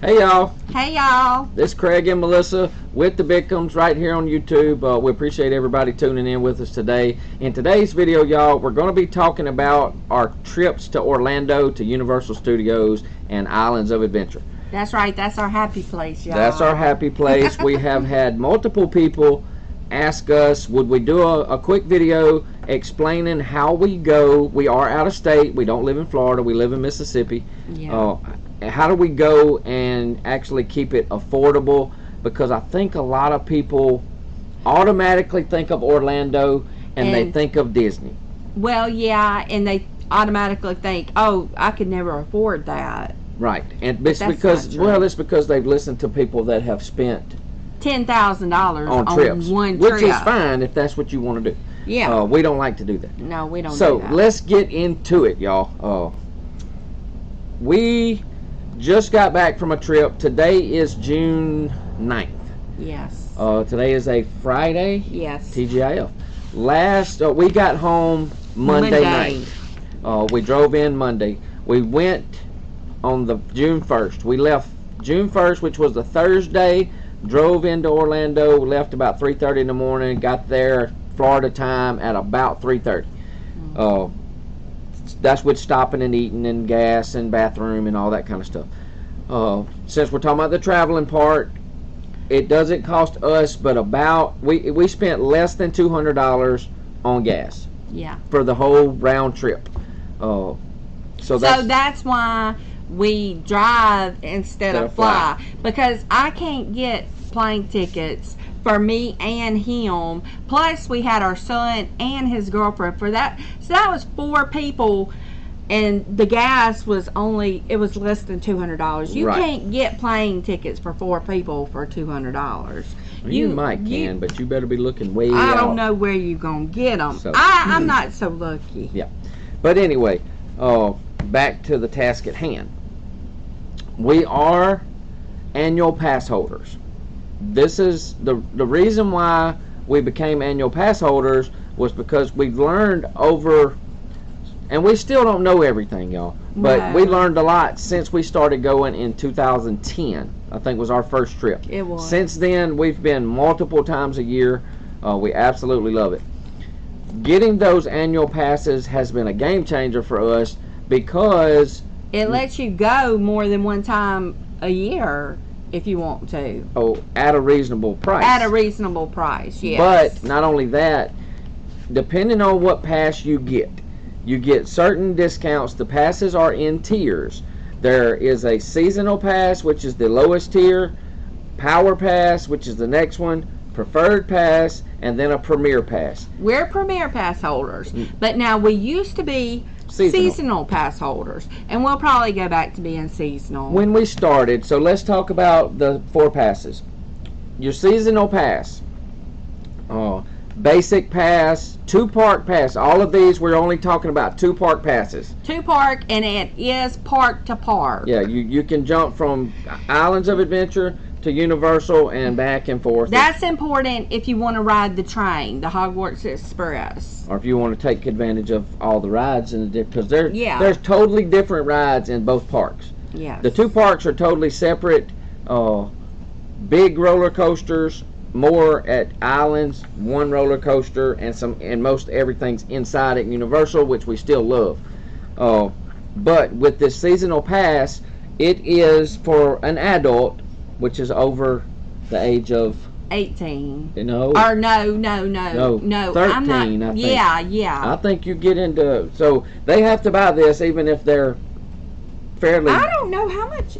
Hey y'all, Hey y'all. this is Craig and Melissa with the Bickhams right here on YouTube. We appreciate everybody tuning in with us today. In today's video, y'all, we're going to be talking about our trips to Orlando, to Universal Studios and Islands of Adventure. That's right, that's our happy place, y'all. That's our happy place. We have had multiple people ask us, would we do a quick video explaining how we go. We are out of state. We don't live in Florida. We live in Mississippi. Yeah. How do we go and actually keep it affordable? Because I think a lot of people automatically think of Orlando and they think of Disney. Well, yeah, and they automatically think, oh, I could never afford that. Right. And it's because, well, it's because they've listened to people that have spent $10,000 on trips, one trip. which is fine if that's what you want to do. Yeah. We don't like to do that. No, we don't do that. So let's get into it, y'all. We just got back from a trip. Today is June 9th. Yes. Today is a Friday. Yes. TGIF. We got home Monday night. We drove in Monday. We went on the June 1st. We left June 1st, which was the Thursday. Drove into Orlando. We left about 3:30 in the morning. Got there Florida time at about 3:30. That's with stopping and eating and gas and bathroom and all that kind of stuff. Since we're talking about the traveling part, it doesn't cost us but about, we spent less than $200 on gas. Yeah. For the whole round trip. So that's why we drive instead of fly. Because I can't get plane tickets for me and him. Plus, we had our son and his girlfriend for that. So that was 4 people, and the gas was less than $200. You can't get plane tickets for 4 people for $200. You might can, but you better be looking way I out. don't know where you're going to get them. So, I'm not so lucky. Yeah. But anyway, back to the task at hand. We are annual pass holders. This is the reason why we became annual pass holders was because we've learned over, and we still don't know everything, y'all, but we learned a lot since we started going in 2010. I think was our first trip. It was. Since then, we've been multiple times a year. We absolutely love it. Getting those annual passes has been a game changer for us because it lets you go more than one time a year if you want to. Oh, at a reasonable price. At a reasonable price, yes. But not only that, depending on what pass you get certain discounts. The passes are in tiers. There is a seasonal pass, which is the lowest tier, power pass, which is the next one, preferred pass, and then a premier pass. We're premier pass holders, but now we used to be seasonal pass holders, and we'll probably go back to being seasonal when we started. So let's talk about the 4 passes. Your seasonal pass, basic pass, 2 park pass. All of these, we're only talking about 2 park passes. 2 park, and it is park to park. Yeah, you can jump from Islands of Adventure to Universal and back and forth. That's important if you want to ride the train, the Hogwarts Express, or if you want to take advantage of all the rides, because there's totally different rides in both parks. Yeah. The 2 parks are totally separate. Big roller coasters, more at Islands, 1 roller coaster, and most everything's inside at Universal, which we still love. But with this seasonal pass, it is for an adult, which is over the age of 18. No. Or no. 13, I'm not, I think. Yeah. I think you get into, so they have to buy this even if they're fairly. I don't know how much.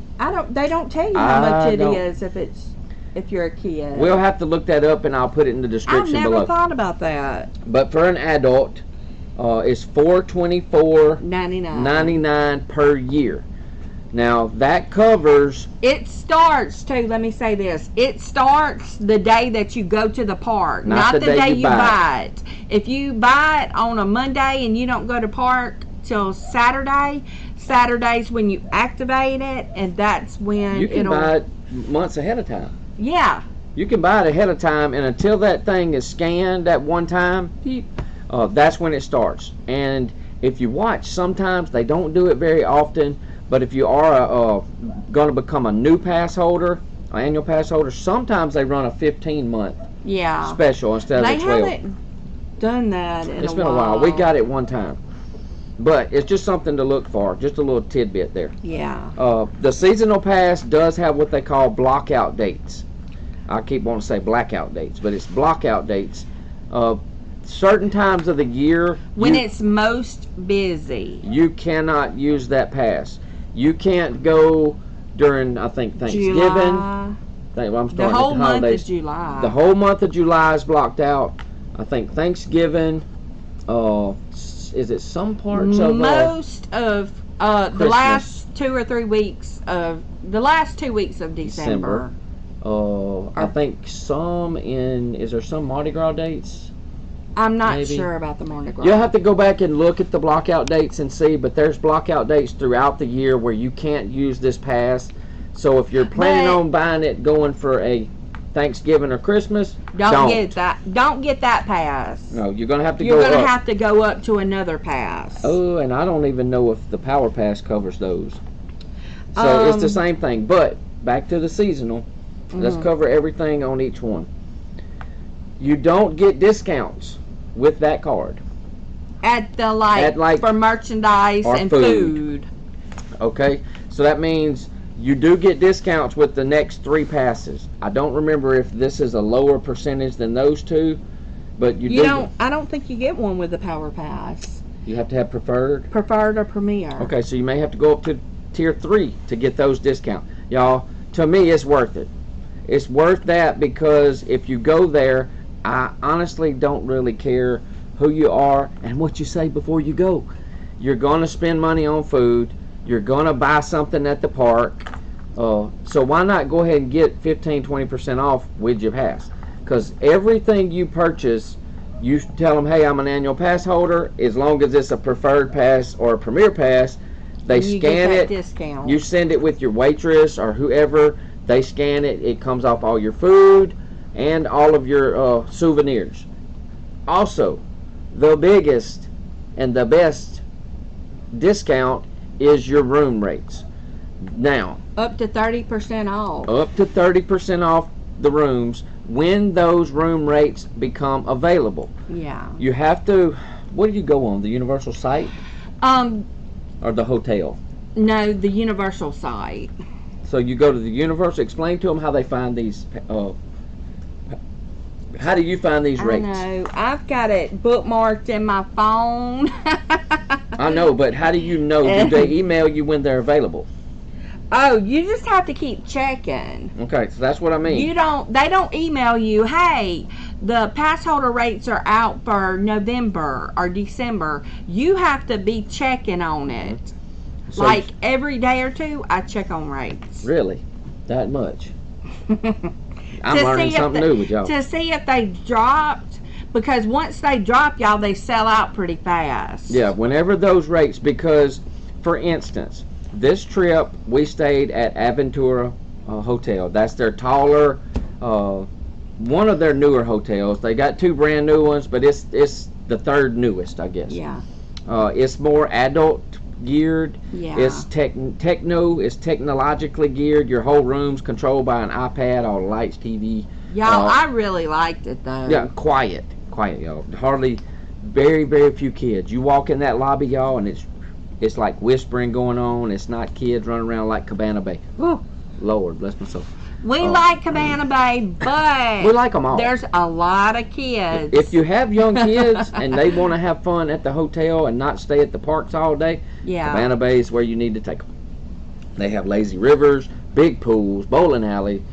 They don't tell you how much it is if you're a kid. We'll have to look that up, and I'll put it in the description below. I've never thought about that. But for an adult, it's $424.99 per year. Now that covers. It starts too. Let me say this: it starts the day that you go to the park, not the day you buy it. If you buy it on a Monday and you don't go to park till Saturday, Saturday's when you activate it, and that's when you can buy it months ahead of time. Yeah. You can buy it ahead of time, and until that thing is scanned at one time, that's when it starts. And if you watch, sometimes they don't do it very often, But if you are going to become a new pass holder, an annual pass holder, sometimes they run a 15-month special instead of the 12. They haven't done that in It's been a while. We got it one time. But it's just something to look for. Just a little tidbit there. Yeah. The seasonal pass does have what they call blockout dates. I keep wanting to say blackout dates, but it's blockout dates. Certain times of the year when it's most busy, you cannot use that pass. You can't go during, I think, Thanksgiving. July. The whole month of July. The whole month of July is blocked out. I think Thanksgiving. Is it some parts of most of the last 2 or 3 weeks of the last 2 weeks of December. I think some in. Is there some Mardi Gras dates? I'm not sure about the Mardi Gras. You'll have to go back and look at the blockout dates and see, but there's blockout dates throughout the year where you can't use this pass. So if you're planning on buying it going for a Thanksgiving or Christmas, don't get that. Don't get that pass. No, you're gonna have to You're gonna have to go up to another pass. Oh, and I don't even know if the Power Pass covers those. So it's the same thing. But back to the seasonal. Let's cover everything on each one. You don't get discounts with that card. At the for merchandise and food. Okay, so that means you do get discounts with the next 3 passes. I don't remember if this is a lower percentage than those 2, but you don't. I don't think you get one with the Power Pass. You have to have preferred or Premier. Okay, so you may have to go up to tier 3 to get those discounts. Y'all, to me, it's worth it. It's worth that because if you go there, I honestly don't really care who you are and what you say before you go. You're going to spend money on food. You're going to buy something at the park. So why not go ahead and get 15-20% off with your pass? Because everything you purchase, you tell them, hey, I'm an annual pass holder. As long as it's a preferred pass or a premier pass, they scan it. Discount. You send it with your waitress or whoever. They scan it. It comes off all your food and all of your souvenirs. Also, the biggest and the best discount is your room rates. Now, up to 30% off. Up to 30% off the rooms when those room rates become available. Yeah. You have to. What do you go on? The Universal site? Or the hotel? No, the Universal site. So you go to the Universal. Explain to them how they find these. How do you find these rates? I know. I've got it bookmarked in my phone. I know, but how do you know? Do they email you when they're available? Oh, you just have to keep checking. Okay, so that's what I mean. They don't email you, hey, the pass holder rates are out for November or December. You have to be checking on it. So like every day or 2, I check on rates. Really? That much? I'm learning something new with y'all. To see if they dropped, because once they drop, y'all, they sell out pretty fast. Yeah, whenever those rates, because, for instance, this trip, we stayed at Aventura Hotel. That's their taller, one of their newer hotels. They got 2 brand new ones, but it's the 3rd newest, I guess. Yeah. It's more adult geared. Yeah. It's it's technologically geared. Your whole room's controlled by an iPad, all the lights, TV. Y'all, I really liked it though. Yeah, quiet, y'all. Hardly, very, very few kids. You walk in that lobby, y'all, and it's like whispering going on. It's not kids running around like Cabana Bay. Oh, Lord, bless my soul. We like Cabana Bay, but we like them all. There's a lot of kids. If you have young kids and they want to have fun at the hotel and not stay at the parks all day, Cabana Bay is where you need to take them. They have lazy rivers, big pools, bowling alley,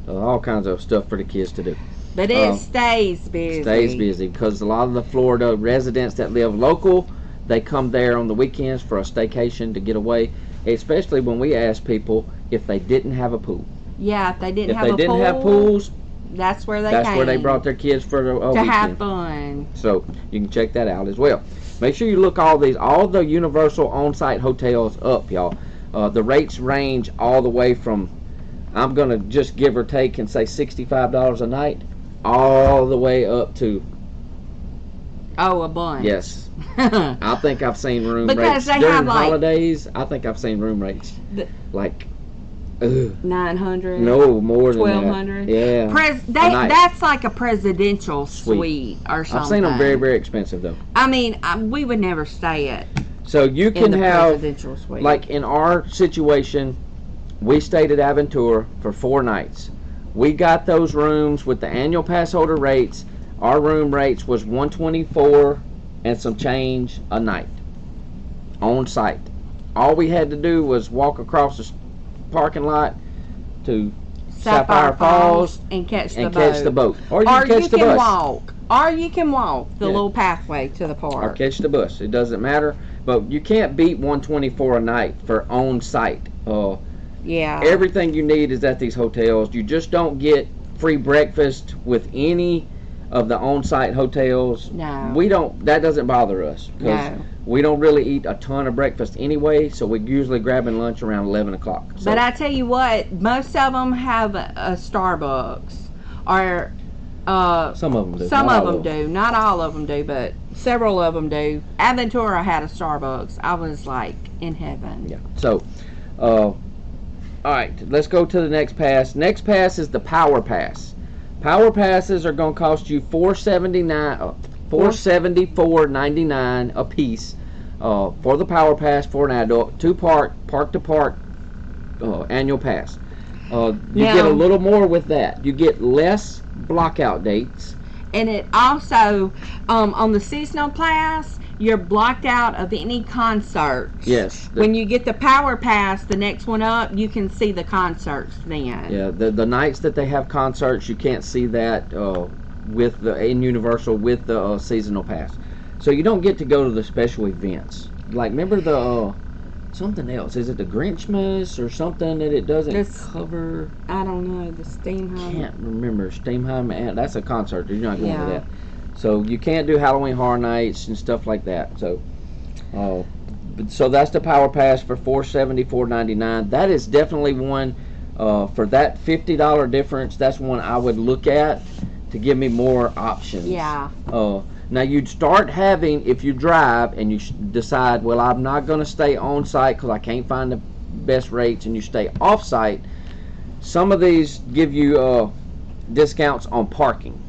all kinds of stuff for the kids to do. But it stays busy. Stays busy because a lot of the Florida residents that live local, they come there on the weekends for a staycation to get away, especially when we ask people if they didn't have a pool. Yeah, if they didn't have pools, that's where they brought their kids for the weekend. Have fun. So you can check that out as well. Make sure you look all the Universal on-site hotels up, y'all. The rates range all the way from, I'm gonna just give or take and say $65 a night, all the way up to Oh, a bunch. Yes. I think I've seen room rates they during have, like, holidays. I think I've seen room rates like 900. no more than 1,200. that. Yeah. That's like a presidential suite or something. I've seen them very, very expensive though. I mean, we would never stay at. So you can in the have, presidential suite. like in our situation, we stayed at Aventura for 4 nights. We got those rooms with the annual pass holder rates. Our room rates was $124 and some change a night on site. All we had to do was walk across the parking lot to Sapphire Falls and catch the boat. Or you can catch the bus. Walk. Or you can walk the little pathway to the park. Or catch the bus. It doesn't matter. But you can't beat $124 a night for on site. Yeah. Everything you need is at these hotels. You just don't get free breakfast with any of the on-site hotels. No. We don't. That doesn't bother us because we don't really eat a ton of breakfast anyway. So we're usually grabbing lunch around 11 o'clock. So, but I tell you what, most of them have a Starbucks, or some of them do. Some of them do. Not all of them do, but several of them do. Aventura had a Starbucks. I was like in heaven. Yeah. So, all right, let's go to the next pass. Next pass is the Power Pass. Power passes are going to cost you $474.99 a piece for the Power Pass for an adult. 2 park to park annual pass. You get a little more with that. You get less blockout dates. And it also, on the seasonal pass, you're blocked out of any concerts. Yes. When you get the Power Pass, the next one up, you can see the concerts then. Yeah, the nights that they have concerts, you can't see that in Universal with the seasonal pass. So you don't get to go to the special events. Like, remember the something else? Is it the Grinchmas or something that it doesn't cover? I don't know. The Steamheim. Can't remember. Steamheim. That's a concert. You're not going to that. So you can't do Halloween Horror Nights and stuff like that. So, so that's the Power Pass for $474.99. That is definitely one for that $50 difference. That's one I would look at to give me more options. Yeah. Now you'd start having, if you drive and you decide, well, I'm not going to stay on site because I can't find the best rates, and you stay off site. Some of these give you discounts on parking.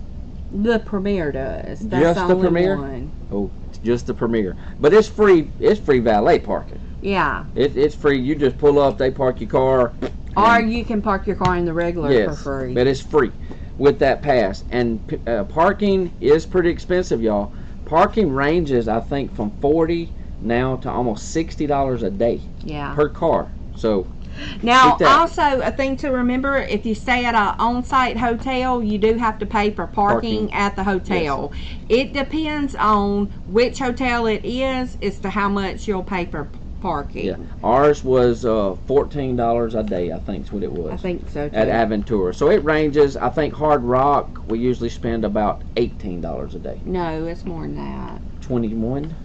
The Premier does. That's just the only Premier? one. Oh, it's just the Premier. But it's free. It's free valet parking. Yeah. It's free. You just pull up, they park your car. Or you can park your car in the regular for free. But it's free with that pass. And parking is pretty expensive, y'all. Parking ranges, I think, from $40 now to almost $60 a day. Yeah. Per car. So. Now, also, a thing to remember, if you stay at an on-site hotel, you do have to pay for parking at the hotel. Yes. It depends on which hotel it is as to how much you'll pay for parking. Yeah. Ours was $14 a day, I think is what it was. I think so, too. At Aventura. So it ranges, I think Hard Rock, we usually spend about $18 a day. No, it's more than that. 21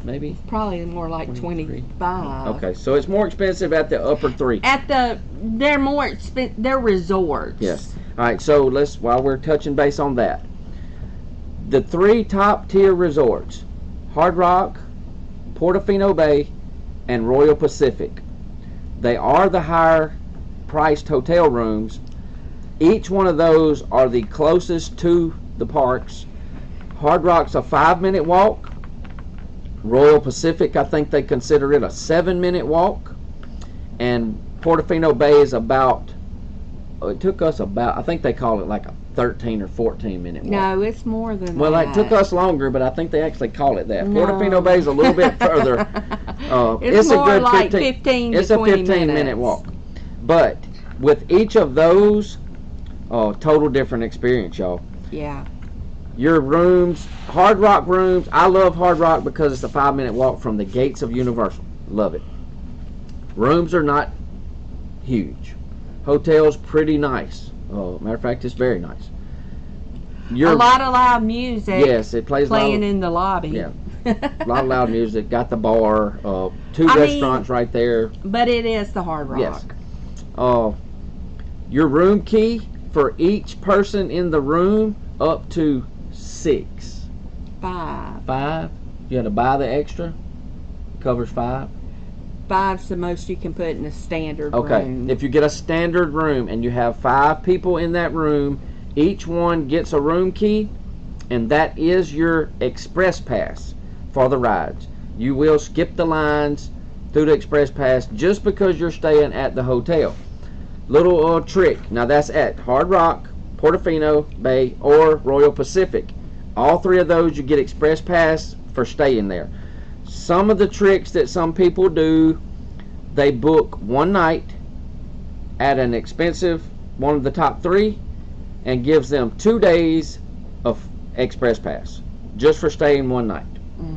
maybe? Probably more like 25. Okay, so it's more expensive at the upper 3. They're more expensive. They're resorts. Yes. All right, so while we're touching base on that, the 3 top tier resorts: Hard Rock, Portofino Bay, and Royal Pacific. They are the higher priced hotel rooms. Each one of those are the closest to the parks. Hard Rock's a 5-minute walk. Royal Pacific, I think they consider it a 7-minute walk, and Portofino Bay is it took us about, I think they call it like a 13 or 14-minute walk. No, it's more than that. Well, it took us longer, but I think they actually call it that. No. Portofino Bay is a little bit further. It's more a good like 15 It's to a 20 15-minute minutes. walk. But with each of those, total different experience, y'all. Yeah. Your rooms, Hard Rock rooms, I love Hard Rock because it's a 5-minute walk from the gates of Universal. Love it. Rooms are not huge. Hotel's pretty nice. Matter of fact, it's very nice. A lot of loud music. Yes, it plays playing in the lobby. Yeah. A lot of loud music. Got the bar. 2 restaurants right there. But it is the Hard Rock. Yes. Your room key for each person in the room, up to 6. 5. 5? You had to buy the extra? Covers 5? 5's the most you can put in a standard Okay. room. If you get a standard room and you have 5 people in that room, each one gets a room key, and that is your express pass for the rides. You will skip the lines through the express pass just because you're staying at the hotel. Little trick. Now that's at Hard Rock, Portofino Bay, or Royal Pacific. All 3 of those you get express pass for staying there. Some of the tricks that some people do, they book one night at an expensive one of the top 3 and gives them 2 days of express pass just for staying one night.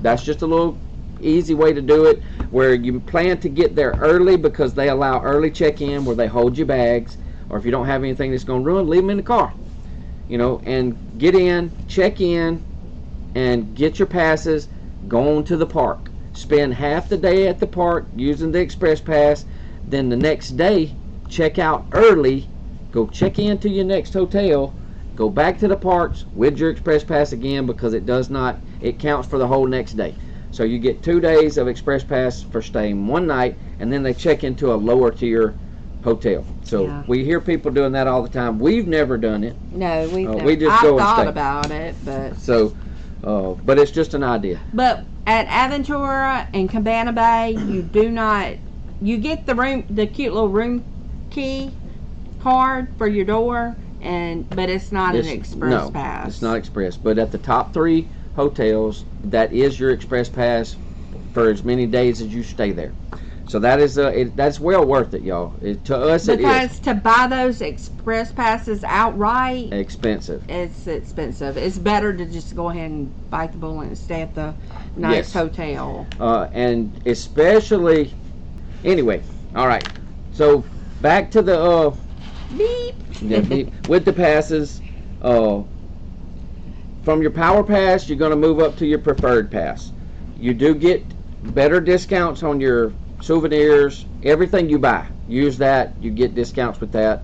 That's just a little easy way to do it, where you plan to get there early because they allow early check-in where they hold your bags, or if you don't have anything that's going to ruin, leave them in the car, and get in, check in, and get your passes, go on to the park, spend half the day at the park using the express pass, then the next day check out early, go check into your next hotel, go back to the parks with your express pass again, because it counts for the whole next day. So you get 2 days of express pass for staying one night, and then they check into a lower tier hotel. So we hear people doing that all the time. We've never done it. No, we just go and thought stay about it, but but it's just an idea. But at Aventura and Cabana Bay, you get the cute little room key card for your door, but it's not an express pass. It's not express. But at the top 3 hotels, that is your express pass for as many days as you stay there. So that is that's well worth it, y'all. To us, it is. Because to buy those express passes outright, expensive. It's expensive. It's better to just go ahead and bite the bullet and stay at the nice hotel. And especially, anyway, all right. So back to the beep. Yeah, beep. With the passes. From your Power Pass, you're going to move up to your Preferred Pass. You do get better discounts on your souvenirs, everything you buy. Use that. You get discounts with that.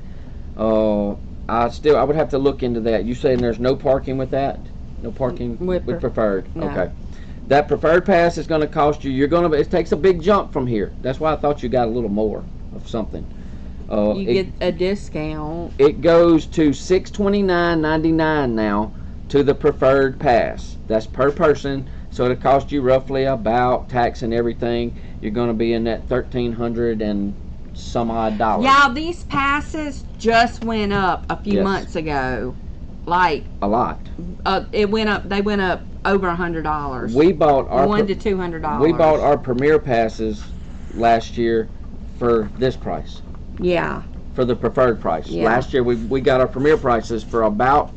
I would have to look into that. You saying there's no parking with that? No parking with Preferred? No. Okay. That Preferred Pass is going to cost you. It takes a big jump from here. That's why I thought you got a little more of something. You get a discount. It goes to $629.99 now to the Preferred Pass. That's per person, so it'll cost you roughly about tax and everything. You're going to be in that $1,300 and some odd dollars. Yeah, these passes just went up a few months ago. Like a lot. They went up over $100. We bought our $100 to $200. We bought our Premier passes last year for this price. Yeah. For the Preferred price. Yeah. Last year we got our Premier prices for about,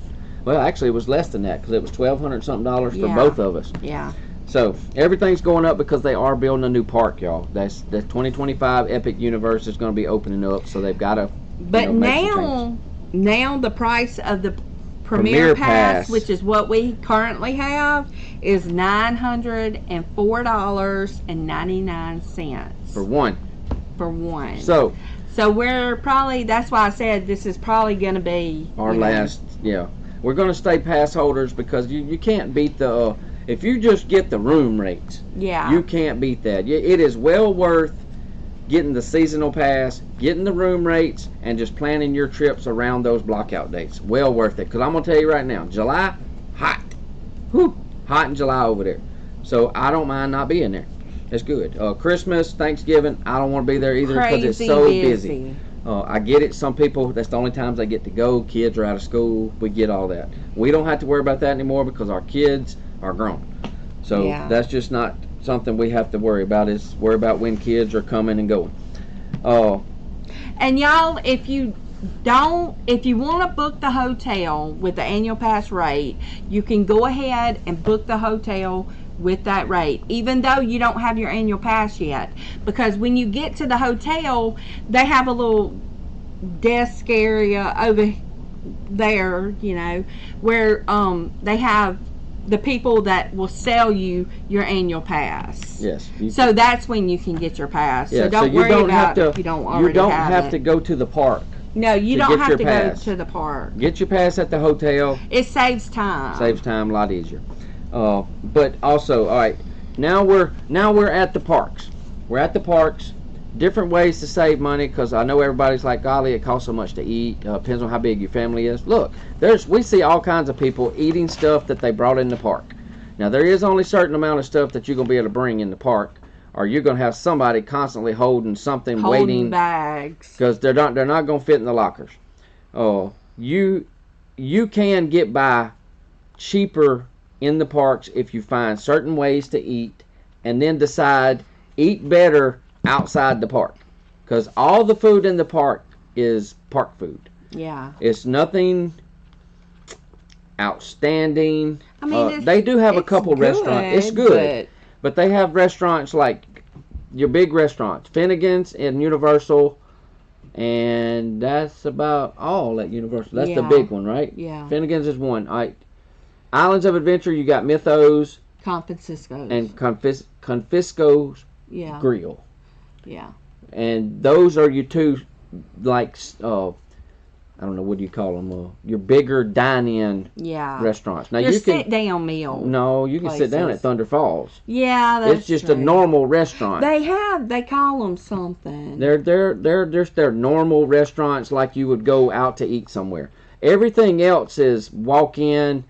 well, actually it was less than that because it was $1,200 something for both of us. Yeah. So everything's going up because they are building a new park, y'all. That's the 2025 Epic Universe is going to be opening up, so they've got to. But now the price of the Premier Pass, which is what we currently have, is $904.99 for one. For one. So we're probably, that's why I said this is probably going to be our last. Yeah, we're going to stay pass holders because you can't beat the. If you just get the room rates, you can't beat that. It is well worth getting the seasonal pass, getting the room rates, and just planning your trips around those blockout dates. Well worth it. Because I'm going to tell you right now, July, hot. Whew, hot in July over there. So I don't mind not being there. It's good. Christmas, Thanksgiving, I don't want to be there either because it's so busy. I get it. Some people, that's the only times they get to go. Kids are out of school. We get all that. We don't have to worry about that anymore because our kids are grown. So that's just not something we have to worry about. Is worry about when kids are coming and going. And y'all, if you want to book the hotel with the annual pass rate, you can go ahead and book the hotel with that rate, even though you don't have your annual pass yet, because when you get to the hotel, they have a little desk area over there, where they have the people that will sell you your annual pass. Yes. So that's when you can get your pass. Yeah, so don't worry about if you don't already have it. You don't have to go to the park. No, you don't have to go to the park. Get your pass at the hotel. It saves time. Saves time, a lot easier. But also, all right, now we're at the parks. We're at the parks. Different ways to save money, because I know everybody's like, golly, it costs so much to eat. Depends on how big your family is. Look, we see all kinds of people eating stuff that they brought in the park. Now there is only a certain amount of stuff that you're gonna be able to bring in the park, or you're gonna have somebody constantly holding something, waiting bags, because they're not gonna fit in the lockers. You can get by cheaper in the parks if you find certain ways to eat, and then decide eat better outside the park, because all the food in the park is park food. Yeah, It's nothing outstanding. I mean, they do have a couple restaurants. It's good, but they have restaurants like your big restaurants, Finnegan's and Universal, and that's about all at Universal. That's the big one, right? Yeah. Finnegan's is one. All right. Islands of Adventure, you got Mythos, Confisco's, and Confisco's Grill. Yeah. And those are your two, like, I don't know, what do you call them? Your bigger dine-in restaurants. Now your you can sit-down meal. No, you can sit down at Thunder Falls. Yeah, that's It's just true. a normal restaurant. They call them something. They're just their normal restaurants, like you would go out to eat somewhere. Everything else is walk in,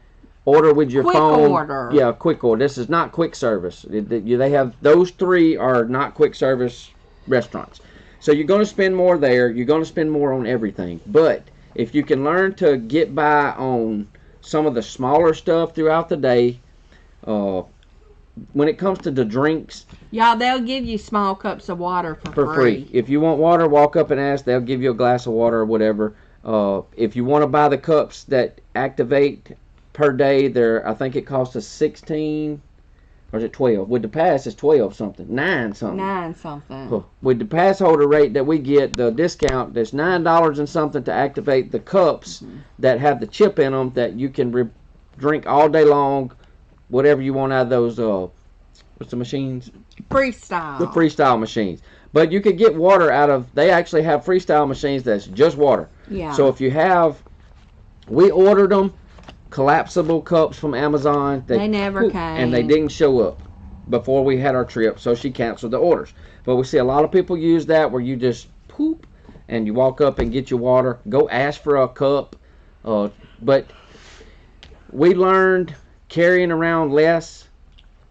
order with your phone. Quick order. Yeah, quick order. This is not quick service. They have those three are not quick service restaurants. So you're going to spend more there. You're going to spend more on everything. But if you can learn to get by on some of the smaller stuff throughout the day, when it comes to the drinks, y'all, they'll give you small cups of water for free. If you want water, walk up and ask. They'll give you a glass of water or whatever. If you want to buy the cups that activate per day, I think it costs us 16, or is it 12? With the pass, it's 12 something, 9 something. 9 something. With the pass holder rate that we get, the discount, there's $9 and something to activate the cups that have the chip in them that you can drink all day long, whatever you want out of those. What's the machines? Freestyle. The freestyle machines. But you could get water out of. They actually have freestyle machines that's just water. Yeah. So if you have, we ordered them. Collapsible cups from Amazon. They never came. And they didn't show up before we had our trip, so she canceled the orders. But we see a lot of people use that where you just poop and you walk up and get your water. Go ask for a cup. But we learned carrying around less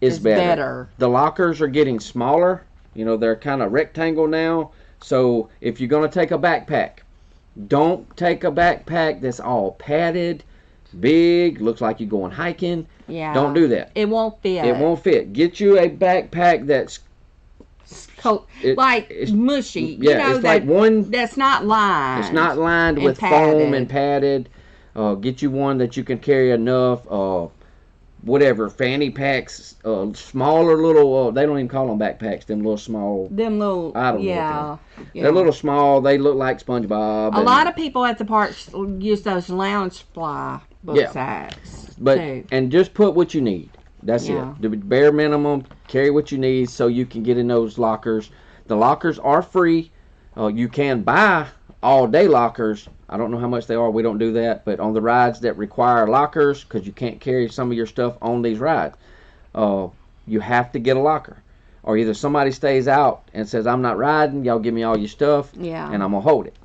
is better. The lockers are getting smaller. They're kind of rectangle now. So if you're going to take a backpack, don't take a backpack that's all padded, big, looks like you're going hiking. Yeah. Don't do that. It won't fit. It won't fit. Get you a backpack that's mushy. Yeah, it's like one that's not lined. It's not lined with foam and padded. Get you one that you can carry enough. Whatever, fanny packs, smaller little. They don't even call them backpacks. Them little small. I don't know. They're a little small. They look like SpongeBob. A lot of people at the parks use those lounge fly book sacks. And just put what you need. That's it. The bare minimum. Carry what you need so you can get in those lockers. The lockers are free. You can buy all day lockers. I don't know how much they are. We don't do that. But on the rides that require lockers, because you can't carry some of your stuff on these rides, you have to get a locker. Or either somebody stays out and says, I'm not riding, y'all give me all your stuff, and I'm going to hold it.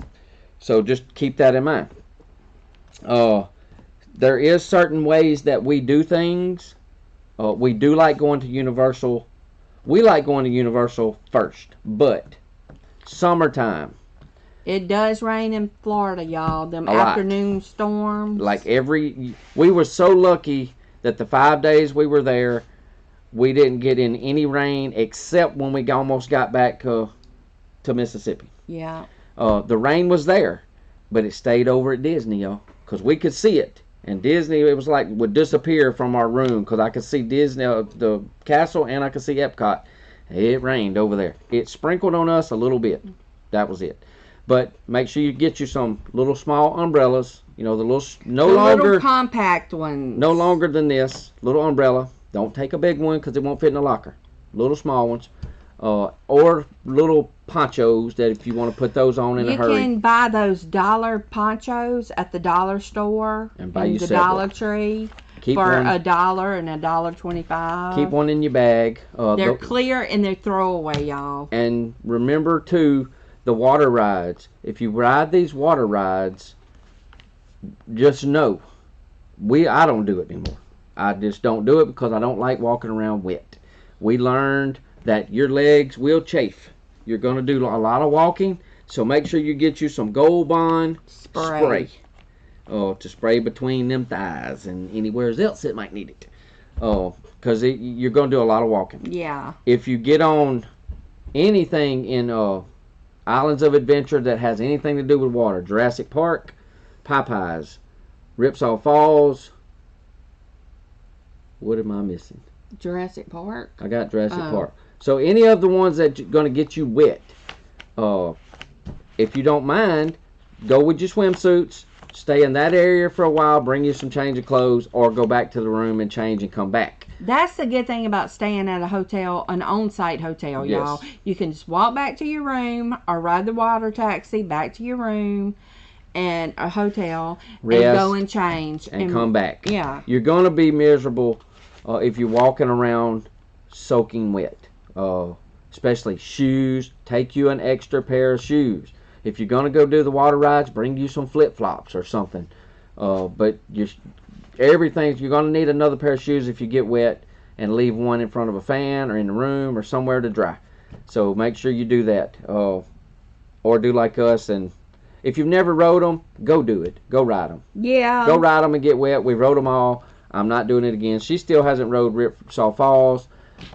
So just keep that in mind. There is certain ways that we do things. We do like going to Universal. We like going to Universal first, but summertime. It does rain in Florida, y'all. Them afternoon storms. We were so lucky that the 5 days we were there, we didn't get in any rain except when we almost got back to Mississippi. Yeah. The rain was there, but it stayed over at Disney, y'all, because we could see it. And Disney, it was like would disappear from our room because I could see Disney, the castle, and I could see Epcot. It rained over there. It sprinkled on us a little bit. That was it. But make sure you get you some little small umbrellas. Little compact ones. No longer than this little umbrella. Don't take a big one because it won't fit in the locker. Little small ones. Or little ponchos that if you want to put those on in a hurry. You can buy those dollar ponchos at the dollar store and buy yourself the Dollar Tree. Keep for one, $1 and $1.25. keep one in your bag. They're clear and they're throwaway, y'all. And remember too, the water rides. If you ride these water rides, just know, I don't do it anymore. I just don't do it because I don't like walking around wet. We learned that your legs will chafe. You're going to do a lot of walking, so make sure you get you some Gold Bond spray. To spray between them thighs and anywhere else it might need it. Because you're going to do a lot of walking. Yeah. If you get on anything in Islands of Adventure that has anything to do with water, Jurassic Park, Popeyes, Ripsaw Falls, what am I missing? Jurassic Park. I got Jurassic Park. So any of the ones that are going to get you wet, if you don't mind, go with your swimsuits, stay in that area for a while, bring you some change of clothes, or go back to the room and change and come back. That's the good thing about staying at a hotel, an on-site hotel, y'all. You can just walk back to your room or ride the water taxi back to your room and a hotel, rest, and go and change. And come back. Yeah. You're going to be miserable if you're walking around soaking wet. Especially shoes. Take you an extra pair of shoes. If you're going to go do the water rides, bring you some flip-flops or something. But you're going to need another pair of shoes if you get wet, and leave one in front of a fan or in the room or somewhere to dry. So make sure you do that. Or do like us, and if you've never rode them, go do it. Go ride them. Yeah. Go ride them and get wet. We rode them all. I'm not doing it again. She still hasn't rode Ripsaw Falls.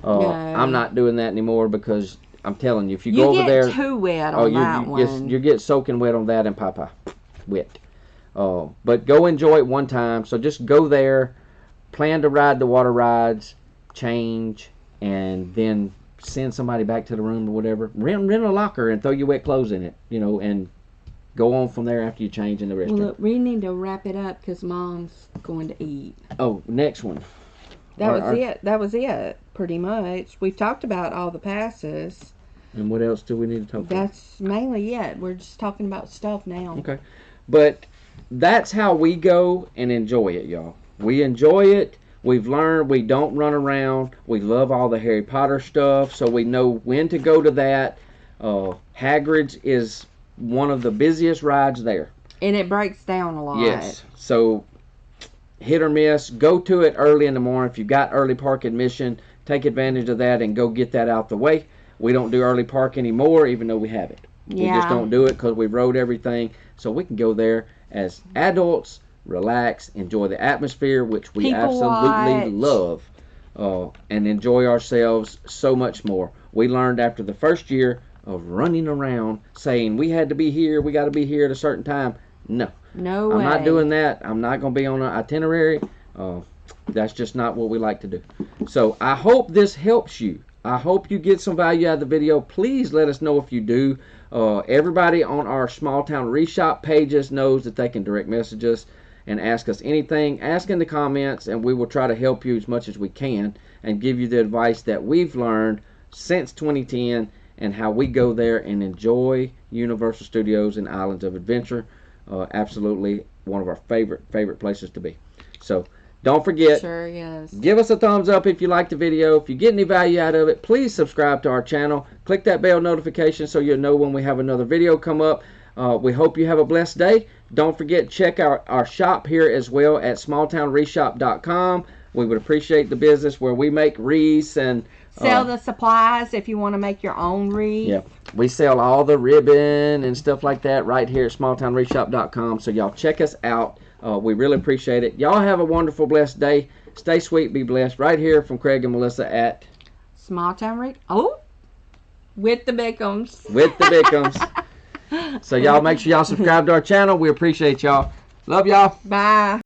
No. I'm not doing that anymore because I'm telling you, if you go over there, you get too wet on that one. You get soaking wet on that and Popeye wet. But go enjoy it one time. So just go there, plan to ride the water rides, change, and then send somebody back to the room or whatever. Rent a locker and throw your wet clothes in it, and go on from there after you change in the restroom. Well, look, we need to wrap it up because Mom's going to eat. Oh, next one. That was it, pretty much. We've talked about all the passes. And what else do we need to talk about? That's mainly it. We're just talking about stuff now. Okay. But that's how we go and enjoy it, y'all. We enjoy it. We've learned we don't run around. We love all the Harry Potter stuff, so we know when to go to that. Hagrid's is one of the busiest rides there. And it breaks down a lot. Yes. So hit or miss. Go to it early in the morning. If you've got early park admission, take advantage of that and go get that out the way. We don't do early park anymore, even though we have it. Yeah. We just don't do it because we rode everything. So we can go there as adults, relax, enjoy the atmosphere, which we absolutely love, and enjoy ourselves so much more. We learned after the first year of running around saying we had to be here, we got to be here at a certain time. No way. I'm not doing that. I'm not going to be on an itinerary. That's just not what we like to do. So I hope this helps you. I hope you get some value out of the video. Please let us know if you do. Everybody on our Small Town Wreath Shop pages knows that they can direct message us and ask us anything. Ask in the comments, and we will try to help you as much as we can and give you the advice that we've learned since 2010 and how we go there and enjoy Universal Studios and Islands of Adventure. Absolutely one of our favorite places to be. So don't forget, sure, yes, give us a thumbs up if you like the video. If you get any value out of it, please subscribe to our channel. Click that bell notification so you'll know when we have another video come up. We hope you have a blessed day. Don't forget, check our shop here as well at smalltownwreathshop.com. We would appreciate the business where we make wreaths and sell the supplies if you want to make your own wreath. Yeah, we sell all the ribbon and stuff like that right here at smalltownwreathshop.com. So y'all check us out. We really appreciate it. Y'all have a wonderful, blessed day. Stay sweet, be blessed. Right here from Craig and Melissa at Small Town Wreath. Oh, with the Bickhams. With the Bickhams. So y'all make sure y'all subscribe to our channel. We appreciate y'all. Love y'all. Bye.